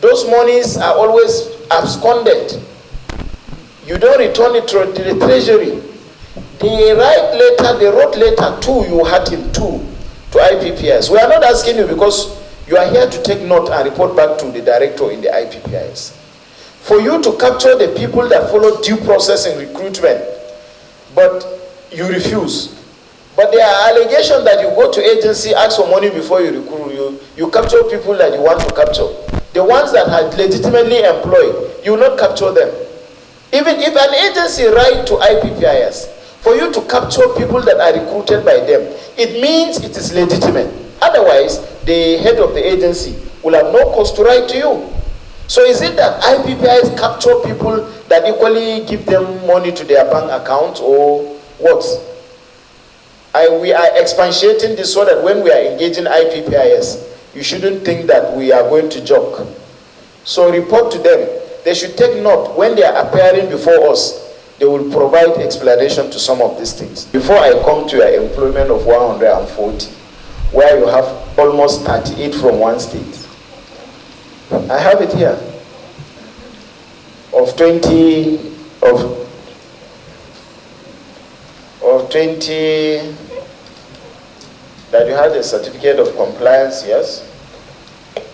Those monies are always absconded. You don't return it to the treasury. They wrote letter to you, had him to IPPIS. We are not asking you because you are here to take note and report back to the director in the IPPIS. For you to capture the people that follow due process in recruitment, but you refuse. But there are allegations that you go to agency, ask for money before you recruit. You capture people that you want to capture. The ones that are legitimately employed, you will not capture them. Even if an agency writes to IPPIS, for you to capture people that are recruited by them, it means it is legitimate. Otherwise, the head of the agency will have no cause to write to you. So is it that IPPIS capture people that equally give them money to their bank account, or what? We are expatiating this so that when we are engaging IPPIS, you shouldn't think that we are going to joke. So report to them. They should take note when they are appearing before us. They will provide explanation to some of these things. Before I come to your employment of 140, where you have almost 38 from one state. I have it here. Of 20 that you had a certificate of compliance, yes.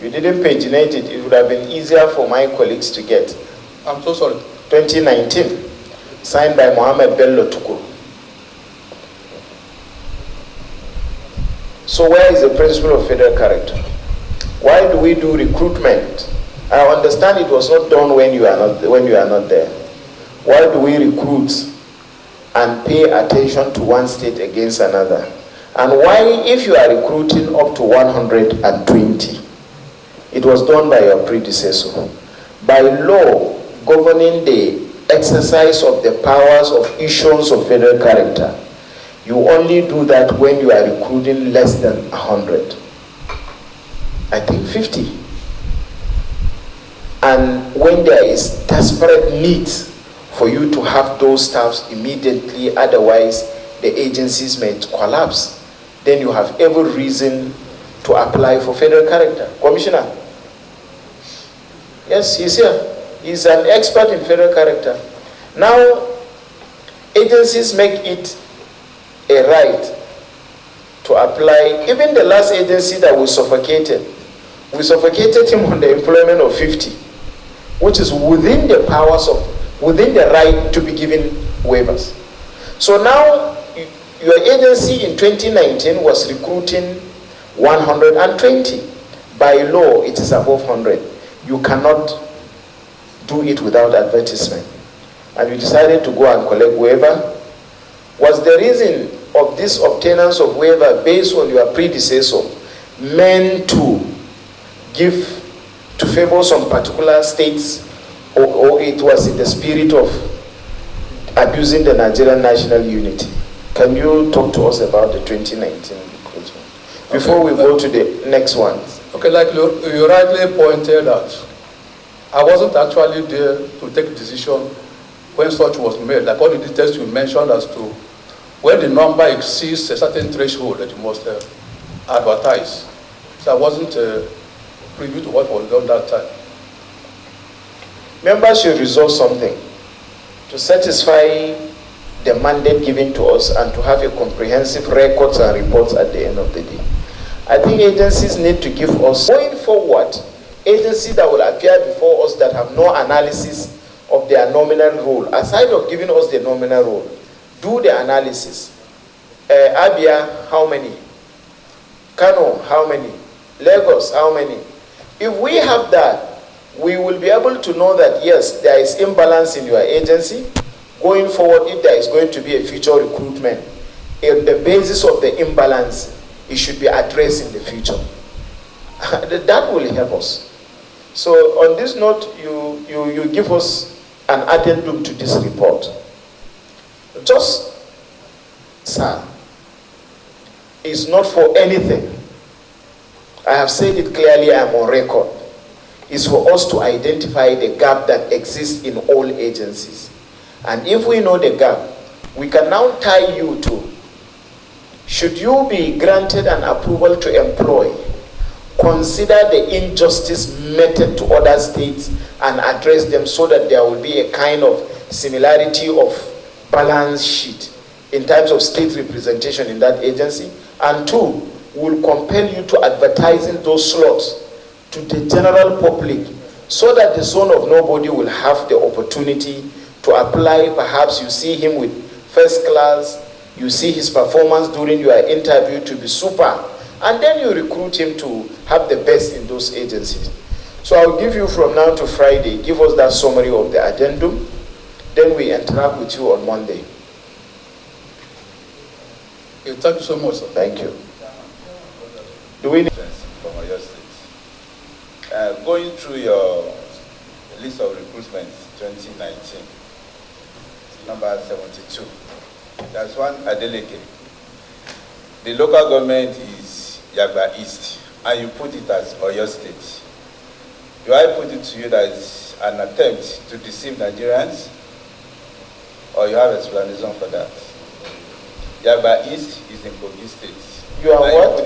You didn't paginate it. It would have been easier for my colleagues to get. I'm so sorry. 2019. Signed by Mohammed Bello Tukur. So where is the principle of federal character? Why do we do recruitment? I understand it was not done when you are not there. Why do we recruit and pay attention to one state against another? And why, if you are recruiting up to 120, it was done by your predecessor. By law governing the exercise of the powers of issuance of federal character, you only do that when you are recruiting less than 100. I think 50. And when there is desperate need for you to have those staffs immediately, otherwise the agencies may collapse, then you have every reason to apply for federal character. Commissioner? Yes, he's here. He's an expert in federal character. Now, agencies make it a right to apply. Even the last agency that we suffocated him on the employment of 50, which is within the powers of, within the right to be given waivers. So now, your agency in 2019 was recruiting 120. By law, it is above 100. You cannot do it without advertisement. And you decided to go and collect waiver. Was the reason of this obtainance of waiver based on your predecessor meant to give, to favor some particular states, or it was in the spirit of abusing the Nigerian national unity? Can you talk to us about the 2019 recruitment before we go to the next one? Okay, like you rightly pointed out, I wasn't actually there to take a decision when such was made. Like all the details you mentioned as to when the number exceeds a certain threshold that you must advertise. So I wasn't privy to what was done that time. Members should resolve something to satisfy the mandate given to us and to have a comprehensive records and reports at the end of the day. I think agencies need to give us, going forward, agencies that will appear before us that have no analysis of their nominal role. Aside of giving us the nominal role, do the analysis. Abia, how many? Kano, how many? Lagos, how many? If we have that, we will be able to know that yes, there is imbalance in your agency. Going forward, if there is going to be a future recruitment, on the basis of the imbalance, it should be addressed in the future. That will help us. So on this note, you give us an addendum to this report. Just, sir, it's not for anything. I have said it clearly, I'm on record. It's for us to identify the gap that exists in all agencies. And if we know the gap, we can now tie you to, should you be granted an approval to employ, consider the injustice meted to other states and address them so that there will be a kind of similarity of balance sheet in terms of state representation in that agency. And two, will compel you to advertising those slots to the general public so that the son of nobody will have the opportunity to apply. Perhaps you see him with first class, you see his performance during your interview to be super, and then you recruit him to have the best in those agencies. So I'll give you from now to Friday, give us that summary of the addendum, then we interact with you on Monday. Okay, thank you so much, sir. Thank you. Do we need from your state? Going through your list of recruitments 2019, number 72, there's one Adeleke. The local government is Yagba East, and you put it as Oyo State. Do I put it to you that it's an attempt to deceive Nigerians, or you have explanation for that? Yagba East is in Kogi State. You are what?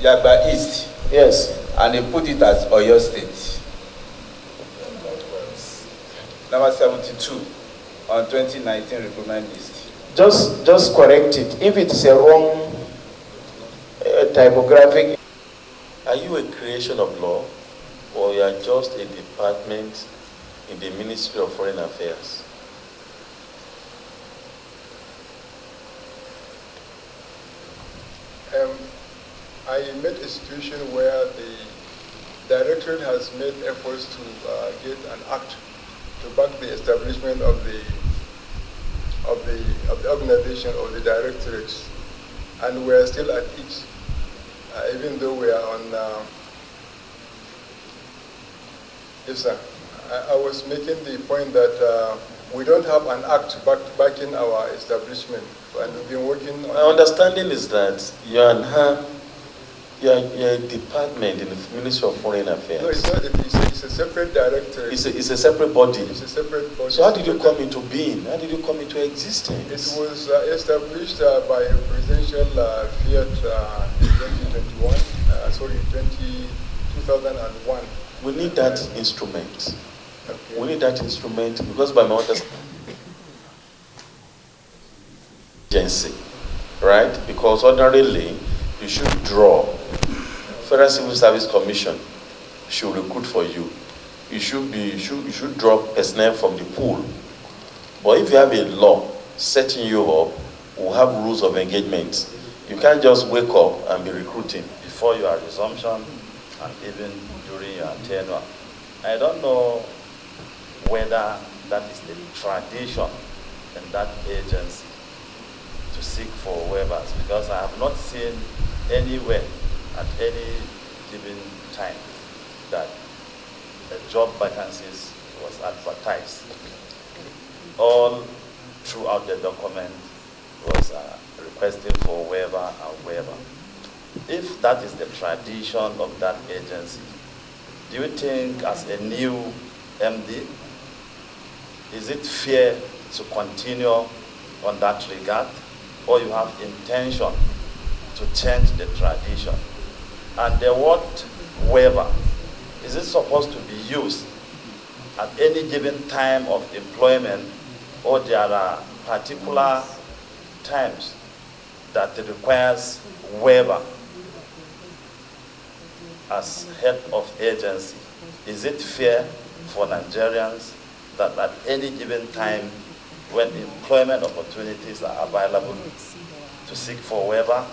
Yagba East. Yes. And they put it as Oyo State. Number 72 on 2019 recruitment list. Just correct it. If it's a wrong typographic. Are you a creation of law, or you are just a department in the Ministry of Foreign Affairs? I met a situation where the directorate has made efforts to get an act to back the establishment of the organization of the directorates, and we are still at it, even though we are on. Yes, sir. I was making the point that we don't have an act backing our establishment, and we've been working on. My understanding is that you're a department in the Ministry of Foreign Affairs. No, it's not. It's a separate directorate. It's a separate body. It's a separate body. So how did you come into being? How did you come into existence? It was established by a presidential fiat in 2021. 2001. We need that instrument. Okay. We need that instrument because by my understanding, agency, right? Because ordinarily you should draw. Federal Civil Service Commission should recruit for you. You should draw personnel from the pool. But if you have a law setting you up, we'll have rules of engagement. You can't just wake up and be recruiting. Before your resumption and even during your tenure. I don't know whether that is the tradition in that agency to seek for waivers, because I have not seen anywhere at any given time that a job vacancies was advertised. All throughout the document was requesting for waiver and waiver. If that is the tradition of that agency, do you think as a new MD, is it fair to continue on that regard, or you have intention to change the tradition? And the word waiver, is it supposed to be used at any given time of employment, or there are particular times that it requires waiver as head of agency? Is it fair for Nigerians that at any given time when employment opportunities are available to seek for waiver?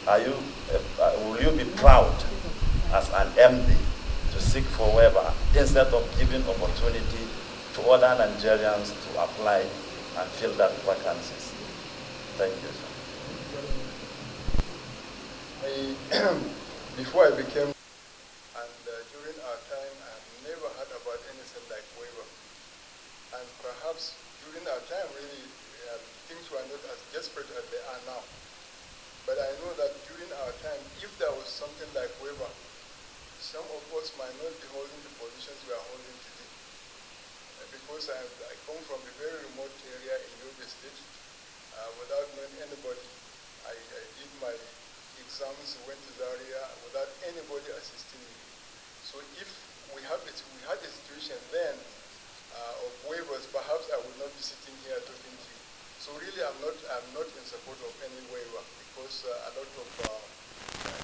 Will you be proud as an MD to seek for waiver instead of giving opportunity to other Nigerians to apply and fill that vacancies? Thank you, sir. Before I became, and during our time, I have never heard about anything like waiver. And perhaps during our time, really, things were not as desperate as they are now. But I know that during our time, if there was something like waiver, some of us might not be holding the positions we are holding today. Because I come from a very remote area in Yobe State, without knowing anybody. I did my exams, went to Zaria without anybody assisting me. So if we had a situation then of waivers, perhaps I would not be sitting here talking to you. So really, I'm not in support of any waiver, because a lot of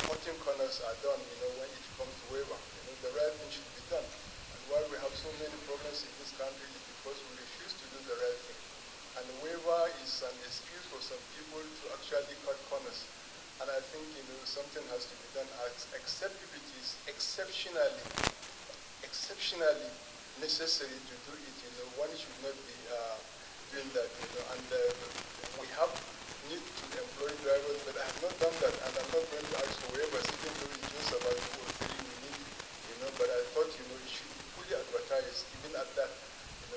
cutting corners are done, when it comes to waiver. The right thing should be done. And why we have so many problems in this country is because we refuse to do the right thing. And the waiver is an excuse for some people to actually cut corners. And I think, something has to be done, except if it is exceptionally necessary to do it. One should not be doing that. And we have need to employ drivers, but I have not done that, and I'm not going to ask for waivers, even though it's just about 2 or 3 we need. But I thought, it should be fully advertised, even at that.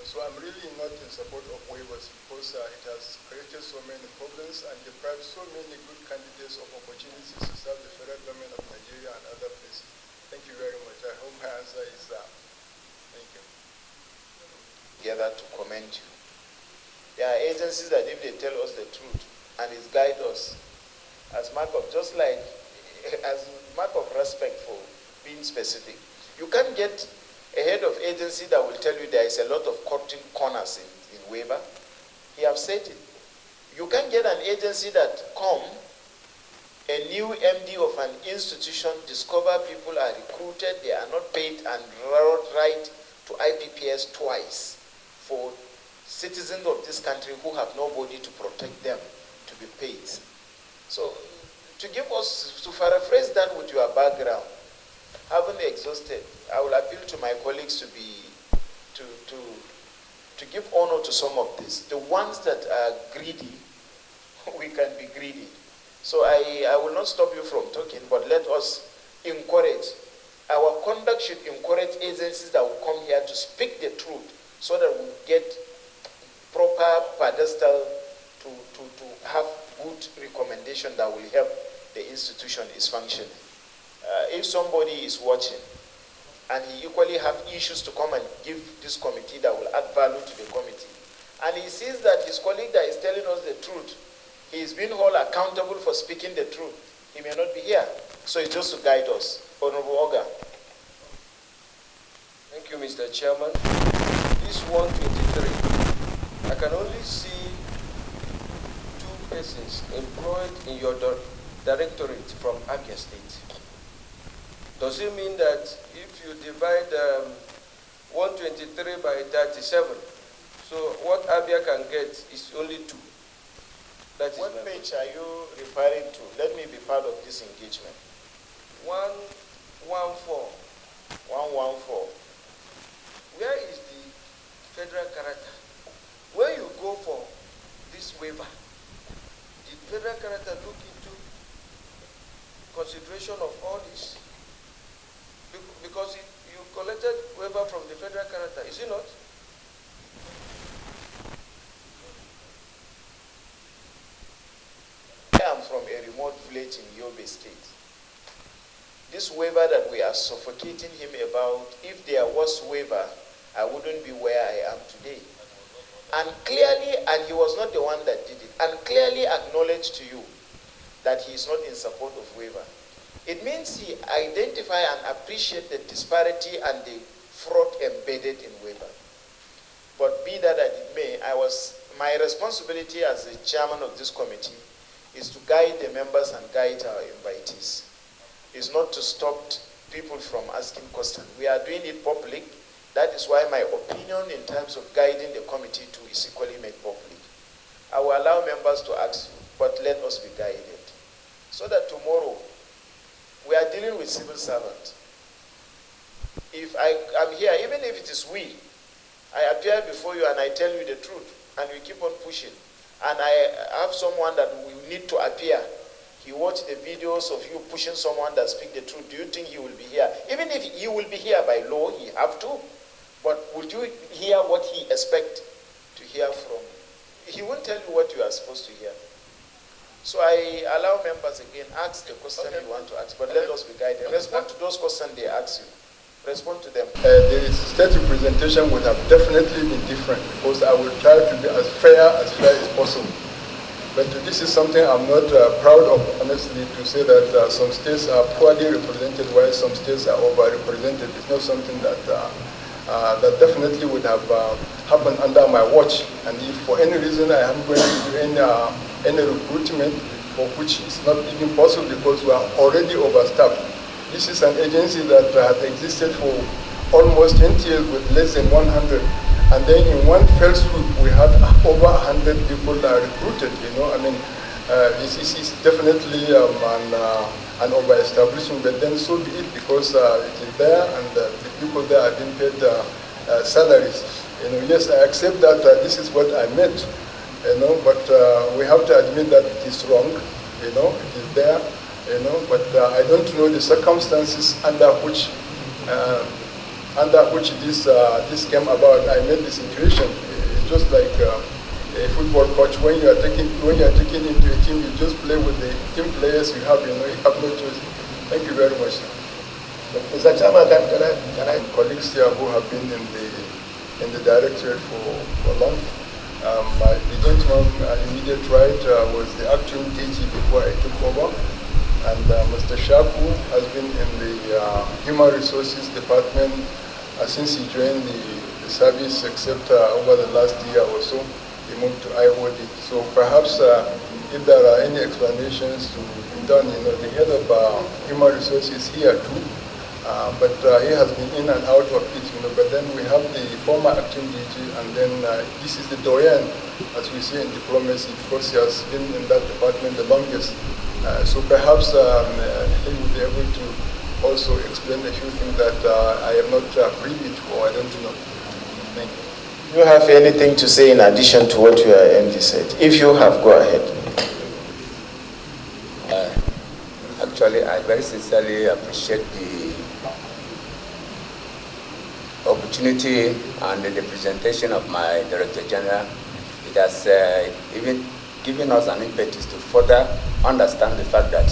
So I'm really not in support of waivers, because it has created so many problems and deprived so many good candidates of opportunities to serve the federal government of Nigeria and other places. Thank you very much. I hope my answer is thank you. Together to commend you. There are agencies that if they tell us the truth and it guide us as mark of respect for being specific. You can't get a head of agency that will tell you there is a lot of cutting corners in waiver. He have said it. You can't get an agency that a new MD of an institution, discover people are recruited, they are not paid, and write to IPPIS twice for citizens of this country who have nobody to protect them to be paid. So, to paraphrase that with your background, having exhausted, I will appeal to my colleagues to give honor to some of this. The ones that are greedy, we can be greedy. So I will not stop you from talking, but let us encourage. Our conduct should encourage agencies that will come here to speak the truth, so that we get proper pedestal to have good recommendation that will help the institution is functioning. If somebody is watching and he equally have issues to come and give this committee that will add value to the committee, and he sees that his colleague that is telling us the truth, he is being held accountable for speaking the truth, he may not be here. So it's just to guide us. Honorable Oga. Thank you, Mr. Chairman. This 123, I can only see 2 persons employed in your directorate from Abia State. Does it mean that if you divide 123 by 37, so what Abia can get is only 2? What page are you referring to? Let me be part of this engagement. 114. 114. Where is the federal character? When you go for this waiver, did federal character look into consideration of all this? Because you collected waiver from the federal character, is it not? I am from a remote village in Yobe State. This waiver that we are suffocating him about, if there was waiver, I wouldn't be where I am today. And clearly, and he was not the one that did it, and clearly acknowledged to you that he is not in support of waiver. It means he identify and appreciate the disparity and the fraud embedded in waiver. But be that as it may, my responsibility as the chairman of this committee is to guide the members and guide our invitees. It's not to stop people from asking questions. We are doing it public. That is why my opinion in terms of guiding the committee too is equally made public. I will allow members to ask you, but let us be guided. So that tomorrow, we are dealing with civil servants. If I am here, even if it is we, I appear before you and I tell you the truth, and we keep on pushing, and I have someone that we need to appear. He watched the videos of you pushing someone that speak the truth. Do you think he will be here? Even if he will be here by law, he have to. But would you hear what he expect to hear from? He won't tell you what you are supposed to hear. So I allow members again, ask the question you want to ask, but let us be guided. Respond to those questions they ask you. Respond to them. The state representation would have definitely been different, because I will try to be as fair as possible. But this is something I'm not proud of, honestly, to say that some states are poorly represented while some states are overrepresented. It's not something that that definitely would have happened under my watch. And if for any reason I am going to do any recruitment, for which is not even possible because we are already overstaffed. This is an agency that has existed for almost 20 years with less than 100. And then in one fell swoop, we had over 100 people recruited, you know. I mean, it's definitely an over-establishment, but then so be it, because it is there and the people there are being paid salaries. You know, yes, I accept that this is what I meant, you know, but we have to admit that it is wrong, you know, it is there, you know, but I don't know the circumstances under which this came about. I made the situation. It's just like a football coach. When you are taken into a team, you just play with the team players you have. You know, you have no choice. Thank you very much. Mr. Chairman, can I colleagues here who have been in the directorate for long. The gentleman immediate right was the acting DG before I took over, and Mr. Shaku has been in the Human Resources Department since he joined the service, except over the last year or so, he moved to IOD. So perhaps if there are any explanations to be done, you know, the head of Human Resources here too, but he has been in and out of it, you know, but then we have the former acting DG, and then this is the doyen, as we say in diplomacy, because he has been in that department the longest. So perhaps he will be able to also explain a few things that I am not privy to, or I don't know. Thank you. Do you have anything to say in addition to what your MD said? If you have, go ahead. Actually, I very sincerely appreciate the opportunity and the presentation of my Director General. It has even given us an impetus to further understand the fact that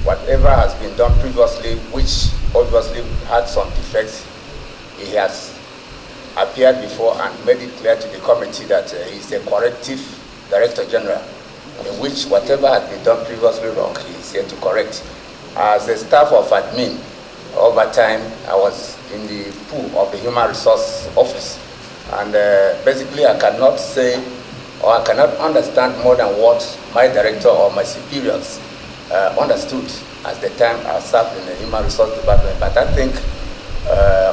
whatever has been done previously, which obviously had some defects, he has appeared before and made it clear to the committee that he's a corrective Director General, in which whatever had been done previously wrong, he is here to correct. As a staff of admin, over time, I was in the pool of the Human Resource Office, and basically I cannot say, or I cannot understand more than what my director or my superiors understood at the time I served in the Human Resource Department. But I think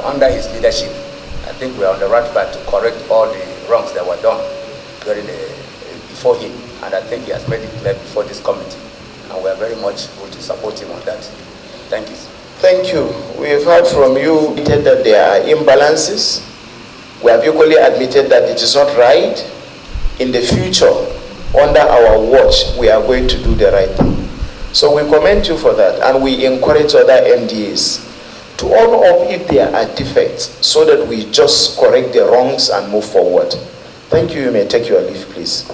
under his leadership, I think we are on the right path to correct all the wrongs that were done before him. And I think he has made it clear before this committee. And we are very much going to support him on that. Thank you. Thank you. We have heard from you that there are imbalances. We have equally admitted that it is not right. In the future, under our watch, we are going to do the right thing. So we commend you for that, and we encourage other MDAs to own up if there are defects, so that we just correct the wrongs and move forward. Thank you. You may take your leave, please.